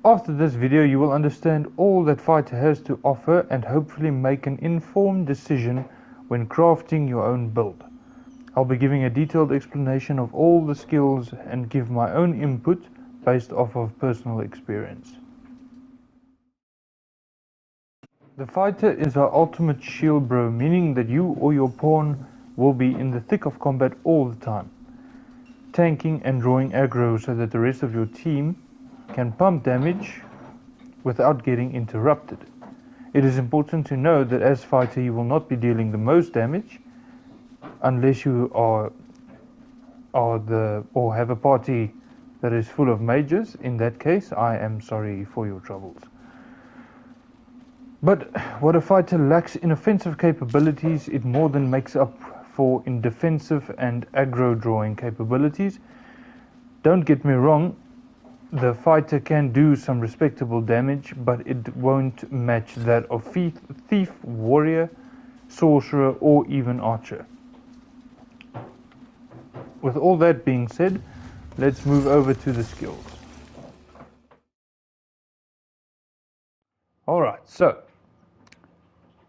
After this video you will understand all that Fighter has to offer and hopefully make an informed decision when crafting your own build. I'll be giving a detailed explanation of all the skills and give my own input based off of personal experience. The Fighter is our ultimate shield bro, meaning that you or your pawn will be in the thick of combat all the time, tanking and drawing aggro so that the rest of your team can pump damage without getting interrupted. It is important to know that as Fighter you will not be dealing the most damage unless you have a party that is full of mages. In that case, I am sorry for your troubles. But what a Fighter lacks in offensive capabilities, it more than makes up for in defensive and aggro drawing capabilities. Don't get me wrong, the Fighter can do some respectable damage, but it won't match that of thief, warrior, sorcerer, or even archer. With all that being said, let's move over to the skills. Alright, so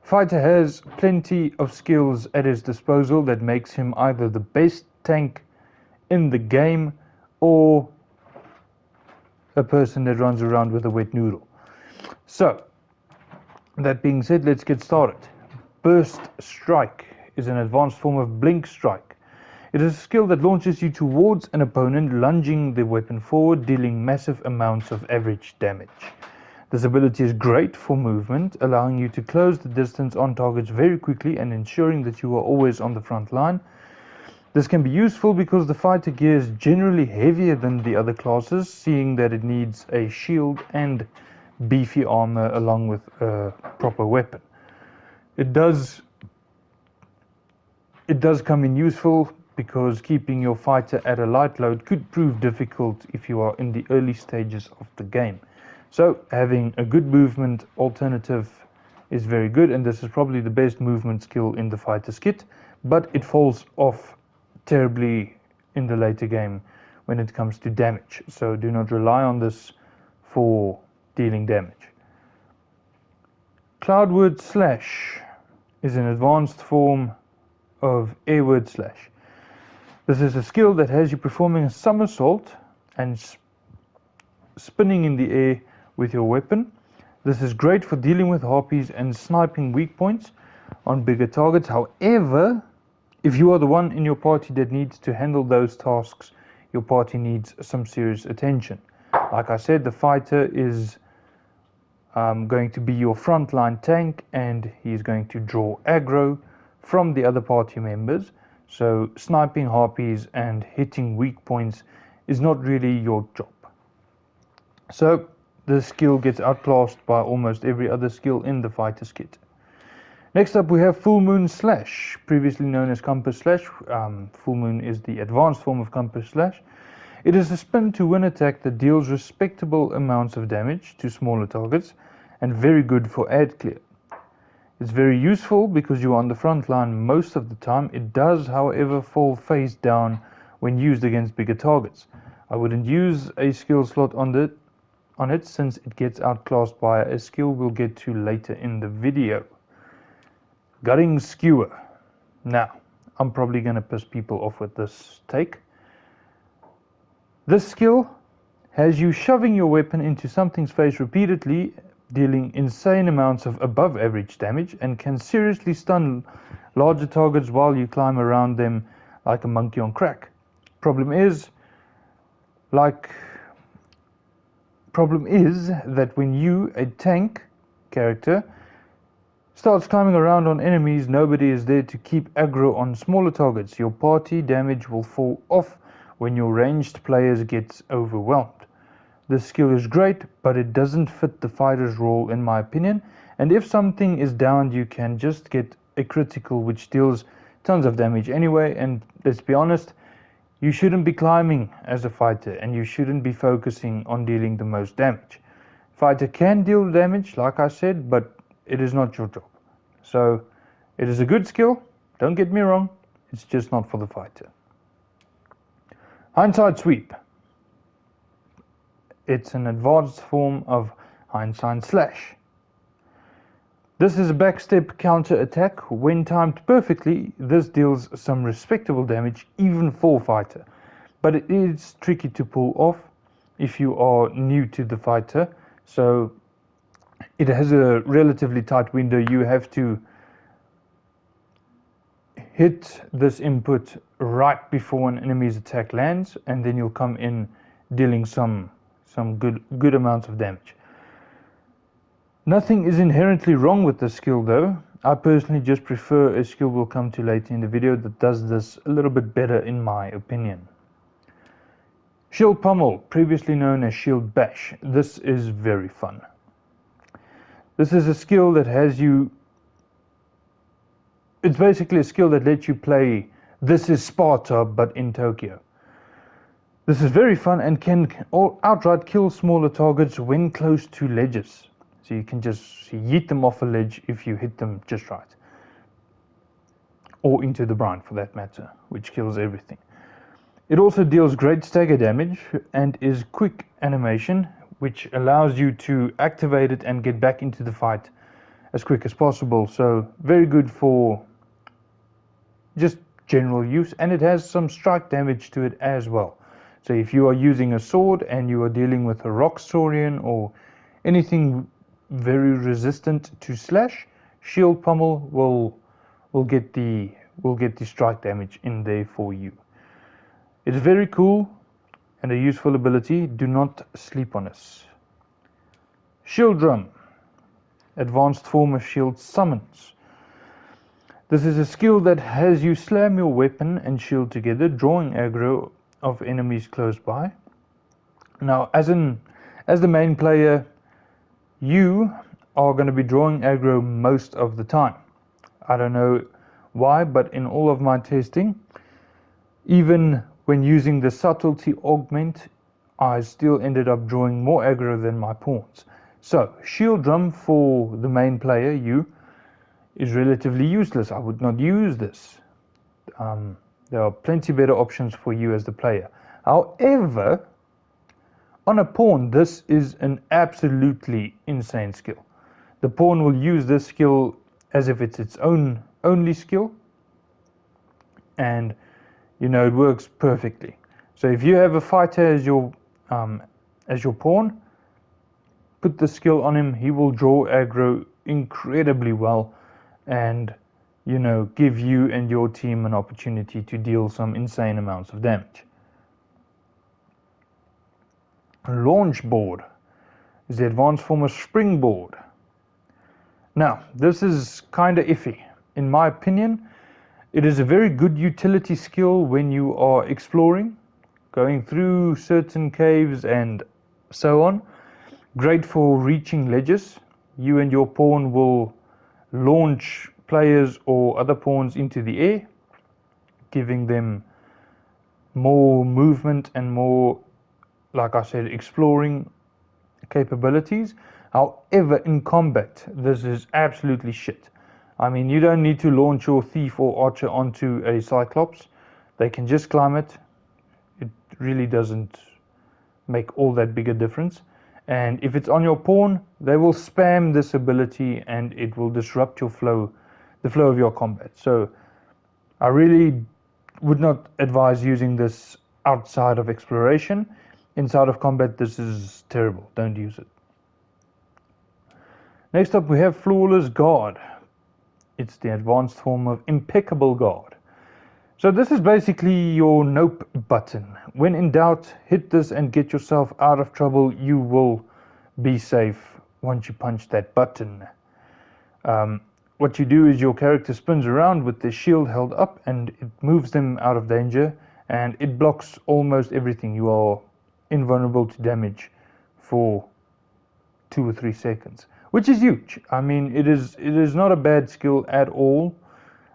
Fighter has plenty of skills at his disposal that makes him either the best tank in the game or a person that runs around with a wet noodle. So, that being said, let's get started. Burst Strike is an advanced form of Blink Strike. It is a skill that launches you towards an opponent, lunging the weapon forward, dealing massive amounts of average damage. This ability is great for movement, allowing you to close the distance on targets very quickly and ensuring that you are always on the front line. This can be useful because the Fighter gear is generally heavier than the other classes, seeing that it needs a shield and beefy armor along with a proper weapon. It does come in useful because keeping your Fighter at a light load could prove difficult if you are in the early stages of the game. So having a good movement alternative is very good, and this is probably the best movement skill in the Fighter's kit, but it falls off terribly in the later game when it comes to damage, so do not rely on this for dealing damage. Cloudward Slash is an advanced form of Airward Slash. This is a skill that has you performing a somersault and spinning in the air with your weapon. This is great for dealing with harpies and sniping weak points on bigger targets. However, if you are the one in your party that needs to handle those tasks, your party needs some serious attention. Like I said, the Fighter is going to be your frontline tank, and he is going to draw aggro from the other party members. So sniping harpies and hitting weak points is not really your job. So this skill gets outclassed by almost every other skill in the Fighter's kit. Next up we have Full Moon Slash, previously known as Compass Slash. Full Moon is the advanced form of Compass Slash. It is a spin to win attack that deals respectable amounts of damage to smaller targets and very good for ad clear. It's very useful because you are on the front line most of the time. It does, however, fall face down when used against bigger targets. I wouldn't use a skill slot on it since it gets outclassed by a skill we'll get to later in the video. Gutting Skewer. Now, I'm probably going to piss people off with this take. This skill has you shoving your weapon into something's face repeatedly, dealing insane amounts of above average damage, and can seriously stun larger targets while you climb around them like a monkey on crack. Problem is that when you, a tank character, starts climbing around on enemies, nobody is there to keep aggro on smaller targets. Your party damage will fall off when your ranged players get overwhelmed. This skill is great, but it doesn't fit the Fighter's role in my opinion, and if something is downed you can just get a critical which deals tons of damage anyway, and let's be honest, you shouldn't be climbing as a Fighter and you shouldn't be focusing on dealing the most damage. Fighter can deal damage, like I said, but it is not your job. So it is a good skill, don't get me wrong, it's just not for the Fighter. Hindsight Sweep. It's an advanced form of Hindsight Slash. This is a backstep counter attack. When timed perfectly, this deals some respectable damage even for fighter, but it is tricky to pull off if you are new to the fighter. So it has a relatively tight window. You have to hit this input right before an enemy's attack lands, and then you'll come in dealing some good amounts of damage. Nothing is inherently wrong with this skill though. I personally just prefer a skill we'll come to later in the video that does this a little bit better in my opinion. Shield Pummel, previously known as Shield Bash. This is very fun. This is a skill that has you... It's basically a skill that lets you play This is Sparta but in Tokyo. This is very fun and can outright kill smaller targets when close to ledges. So you can just yeet them off a ledge if you hit them just right. Or into the brine for that matter, which kills everything. It also deals great stagger damage and is quick animation, which allows you to activate it and get back into the fight as quick as possible. So very good for just general use, and it has some strike damage to it as well. So if you are using a sword and you are dealing with a rock saurian or anything very resistant to slash, Shield Pummel will get the strike damage in there for you. It's very cool and a useful ability. Do not sleep on us. Shield Drum, advanced form of shield summons. This is a skill that has you slam your weapon and shield together, drawing aggro of enemies close by. Now, as the main player, you are going to be drawing aggro most of the time. I don't know why, but in all of my testing, even when using the subtlety augment, I still ended up drawing more aggro than my pawns. So, Shield Drum for the main player, you, is relatively useless. I would not use this. There are plenty better options for you as the player. However, on a pawn, this is an absolutely insane skill. The pawn will use this skill as if it's its only skill, and you know it works perfectly. So if you have a fighter as your pawn, put the skill on him. He will draw aggro incredibly well, and you know, give you and your team an opportunity to deal some insane amounts of damage. Launch Board is the advanced form of Springboard. Now, this is kind of iffy. In my opinion, it is a very good utility skill when you are exploring, going through certain caves and so on. Great for reaching ledges. You and your pawn will launch players or other pawns into the air, giving them more movement and more, like I said, exploring capabilities. However, in combat, this is absolutely shit. I mean, you don't need to launch your thief or archer onto a cyclops. They can just climb it. It really doesn't make all that big a difference. And if it's on your pawn, they will spam this ability and it will disrupt your flow, the flow of your combat. So I really would not advise using this outside of exploration. Inside of combat, this is terrible. Don't use it. Next up, we have Flawless Guard. It's the advanced form of Impeccable Guard. So this is basically your nope button. When in doubt, hit this and get yourself out of trouble. You will be safe once you punch that button. What you do is your character spins around with the shield held up and it moves them out of danger, and it blocks almost everything. You are invulnerable to damage for 2 or 3 seconds, which is huge. I mean, it is not a bad skill at all.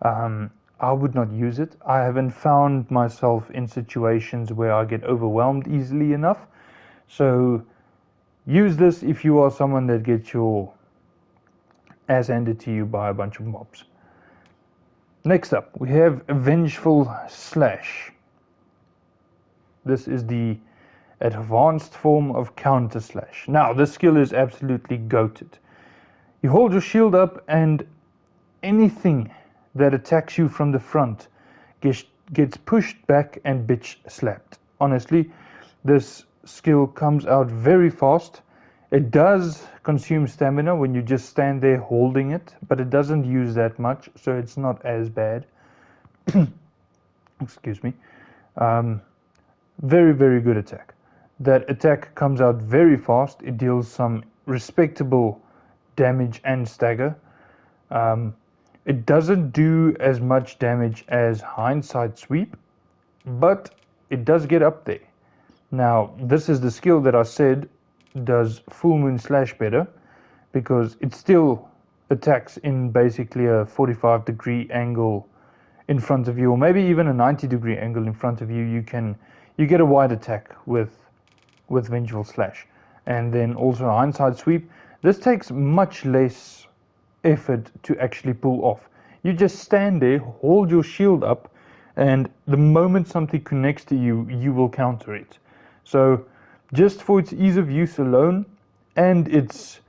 I would not use it. I haven't found myself in situations where I get overwhelmed easily enough. So use this if you are someone that gets your ass handed to you by a bunch of mobs. Next up, we have Vengeful Slash. This is the advanced form of counter slash. Now, this skill is absolutely goated. You hold your shield up and anything that attacks you from the front gets pushed back and bitch slapped. Honestly, this skill comes out very fast. It does consume stamina when you just stand there holding it, but it doesn't use that much, so it's not as bad. Excuse me. Very, very good attack. That attack comes out very fast. It deals some respectable damage and stagger. It doesn't do as much damage as hindsight sweep, but it does get up there. Now, this is the skill that I said does full moon slash better, because it still attacks in basically a 45-degree angle in front of you, or maybe even a 90-degree angle in front of you. You get a wide attack with vengeful slash, and then also hindsight sweep. This takes much less effort to actually pull off. You just stand there, hold your shield up, and the moment something connects to you, you will counter it. So just for its ease of use alone and its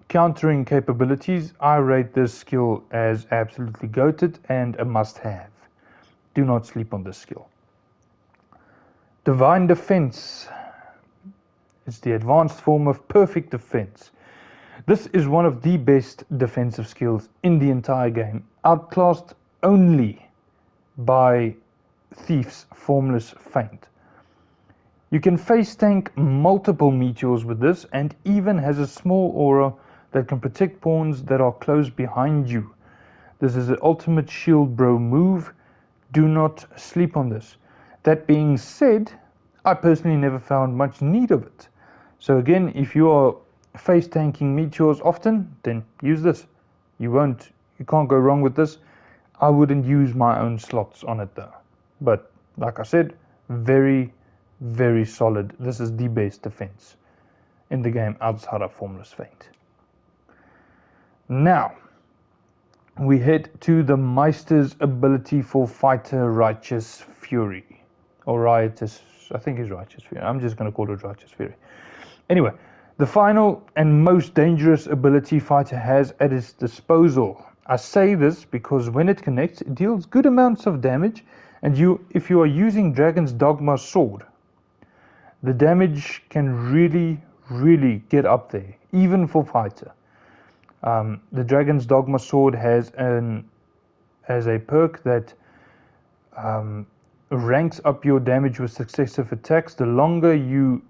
countering capabilities, I rate this skill as absolutely goated and a must-have. Do not sleep on this skill. Divine Defense. It's the advanced form of perfect defense. This is one of the best defensive skills in the entire game, outclassed only by Thief's Formless Feint. You can face tank multiple meteors with this, and even has a small aura that can protect pawns that are close behind you. This is the ultimate shield bro move. Do not sleep on this. That being said, I personally never found much need of it. So again, if you are face tanking meteors often, then use this. You can't go wrong with this. I wouldn't use my own slots on it though. But like I said, very, very solid. This is the best defense in the game outside of Formless Feint. Now, we head to the Meister's ability for Fighter Righteous Fury. Or Riotous, I think it's Righteous Fury. I'm just going to call it Righteous Fury. Anyway, the final and most dangerous ability Fighter has at its disposal. I say this because when it connects, it deals good amounts of damage, and if you are using Dragons Dogma sword, the damage can really, really get up there, even for Fighter. The Dragons Dogma sword has a perk that ranks up your damage with successive attacks the longer you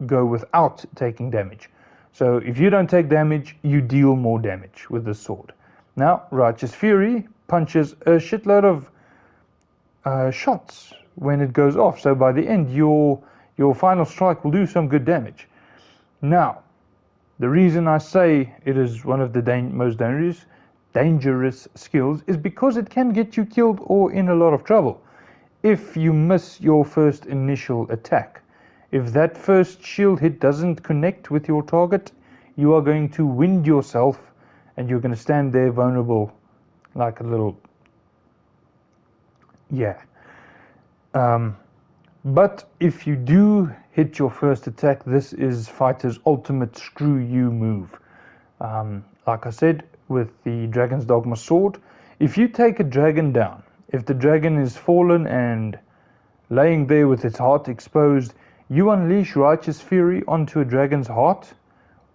go without taking damage. So if you don't take damage, you deal more damage with the sword. Now, Righteous Fury punches a shitload of shots when it goes off. So by the end, your final strike will do some good damage. Now, the reason I say it is one of the most dangerous skills is because it can get you killed or in a lot of trouble if you miss your first initial attack. If that first shield hit doesn't connect with your target, you are going to wind yourself and you're going to stand there vulnerable like a little... yeah. But if you do hit your first attack, this is Fighter's ultimate screw you move. Like I said, with the Dragon's Dogma sword, if you take a dragon down, if the dragon is fallen and laying there with its heart exposed, you unleash Righteous Fury onto a dragon's heart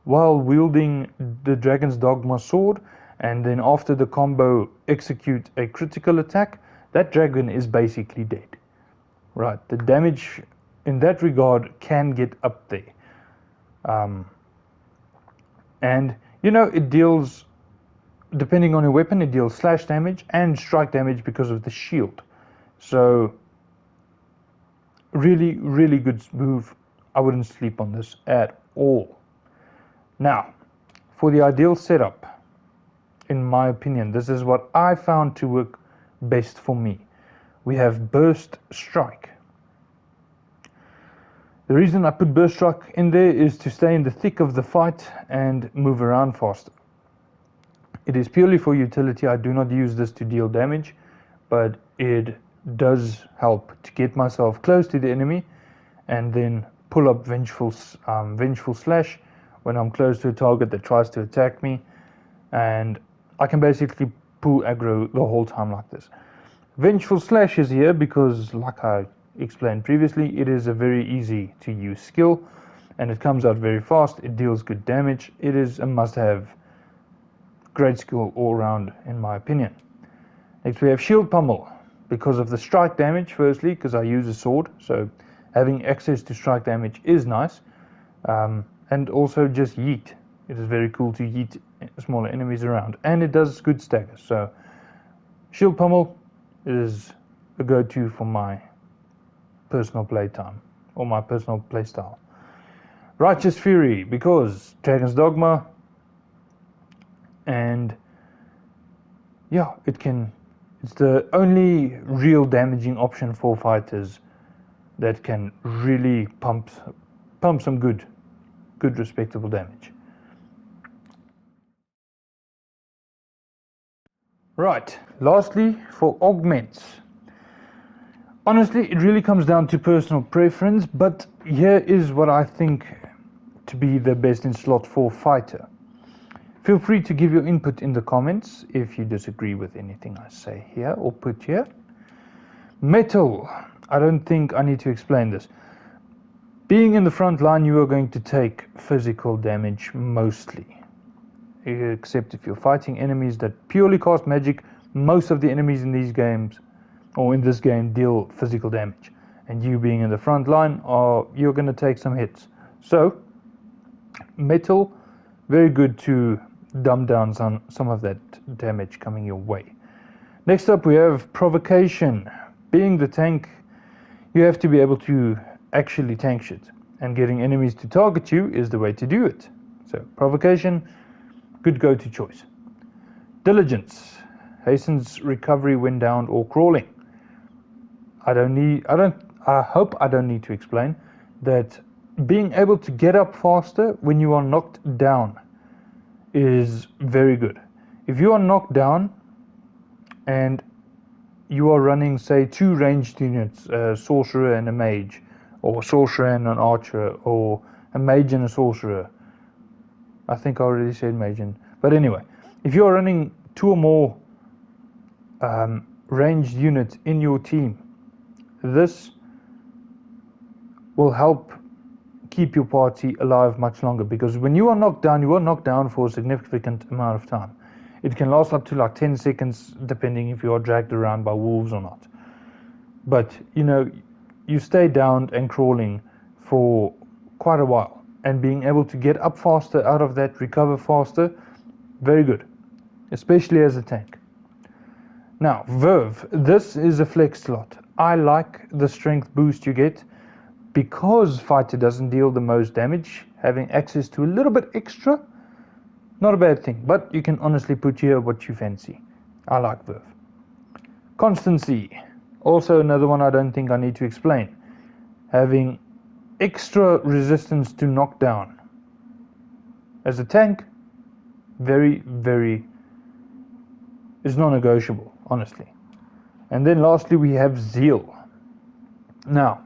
while wielding the Dragon's Dogma sword, and then after the combo execute a critical attack, that dragon is basically dead. Right, the damage in that regard can get up there. And you know, it deals, depending on your weapon, it deals slash damage and strike damage because of the shield. So really, really good move. I wouldn't sleep on this at all. Now, for the ideal setup, in my opinion, this is what I found to work best for me. We have Burst Strike. The reason I put Burst Strike in there is to stay in the thick of the fight and move around faster. It is purely for utility. I do not use this to deal damage, but it does help to get myself close to the enemy and then pull up Vengeful Slash when I'm close to a target that tries to attack me, and I can basically pull aggro the whole time like this. Vengeful Slash is here because, like I explained previously, it is a very easy to use skill, and it comes out very fast. It deals good damage. It is a must-have. Great skill all around, in my opinion. Next we have Shield Pummel, because of the strike damage, firstly, because I use a sword, so having access to strike damage is nice. And also just yeet. It is very cool to yeet smaller enemies around, and it does good staggers. So Shield Pummel is a go-to for my personal playtime, or my personal playstyle. Righteous Fury, because Dragons Dogma, and yeah, it's the only real damaging option for fighters that can really pump some good respectable damage. Right, lastly, for augments. Honestly, it really comes down to personal preference, but here is what I think to be the best in slot for fighter. Feel free to give your input in the comments if you disagree with anything I say here or put here. Metal. I don't think I need to explain this. Being in the front line, you are going to take physical damage mostly. Except if you're fighting enemies that purely cast magic, most of the enemies in these games, or in this game, deal physical damage. And you being in the front line, you're going to take some hits. So, metal, very good to dumb down some of that damage coming your way. Next up we have provocation. Being the tank, you have to be able to actually tank shit, and getting enemies to target you is the way to do it. So provocation, good go-to choice. Diligence hastens recovery when downed or crawling. I hope I don't need to explain that being able to get up faster when you are knocked down is very good. If you are knocked down and you are running, say, two ranged units, a sorcerer and a mage, or a sorcerer and an archer, or a mage and a sorcerer. I think I already said mage and... But anyway, if you are running two or more ranged units in your team, this will help keep your party alive much longer, because when you are knocked down for a significant amount of time. It can last up to like 10 seconds depending if you are dragged around by wolves or not. But you stay down and crawling for quite a while, and being able to get up faster out of that, recover faster, very good, especially as a tank. Now Verve, this is a flex slot. I like the strength boost you get. Because fighter doesn't deal the most damage, having access to a little bit extra, not a bad thing, but you can honestly put here what you fancy. I like Verve. Constancy, also another one I don't think I need to explain. Having extra resistance to knockdown. As a tank, very, very is non-negotiable, honestly. And then lastly we have Zeal. Now,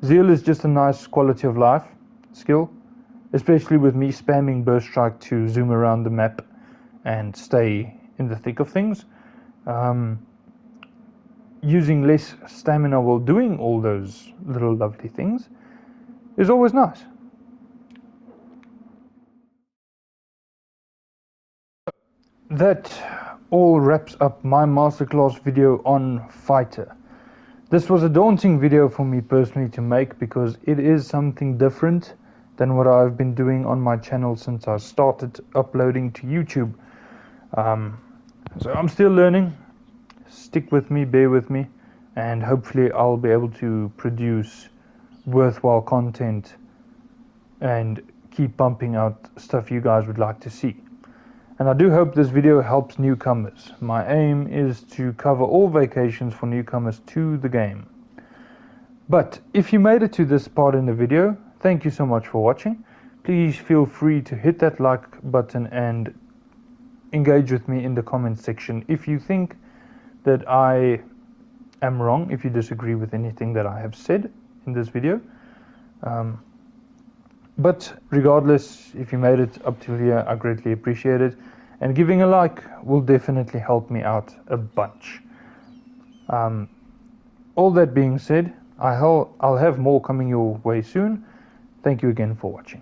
Zeal is just a nice quality of life skill, especially with me spamming Burst Strike to zoom around the map and stay in the thick of things. Using less stamina while doing all those little lovely things is always nice. That all wraps up my masterclass video on fighter. This was a daunting video for me personally to make, because it is something different than what I've been doing on my channel since I started uploading to YouTube. So I'm still learning. Stick with me, bear with me, and hopefully I'll be able to produce worthwhile content and keep pumping out stuff you guys would like to see. And I do hope this video helps newcomers. My aim is to cover all vocations for newcomers to the game. But if you made it to this part in the video, thank you so much for watching. Please feel free to hit that like button and engage with me in the comment section if you think that I am wrong, if you disagree with anything that I have said in this video. But regardless, if you made it up to here, I greatly appreciate it. And giving a like will definitely help me out a bunch. All that being said, I'll have more coming your way soon. Thank you again for watching.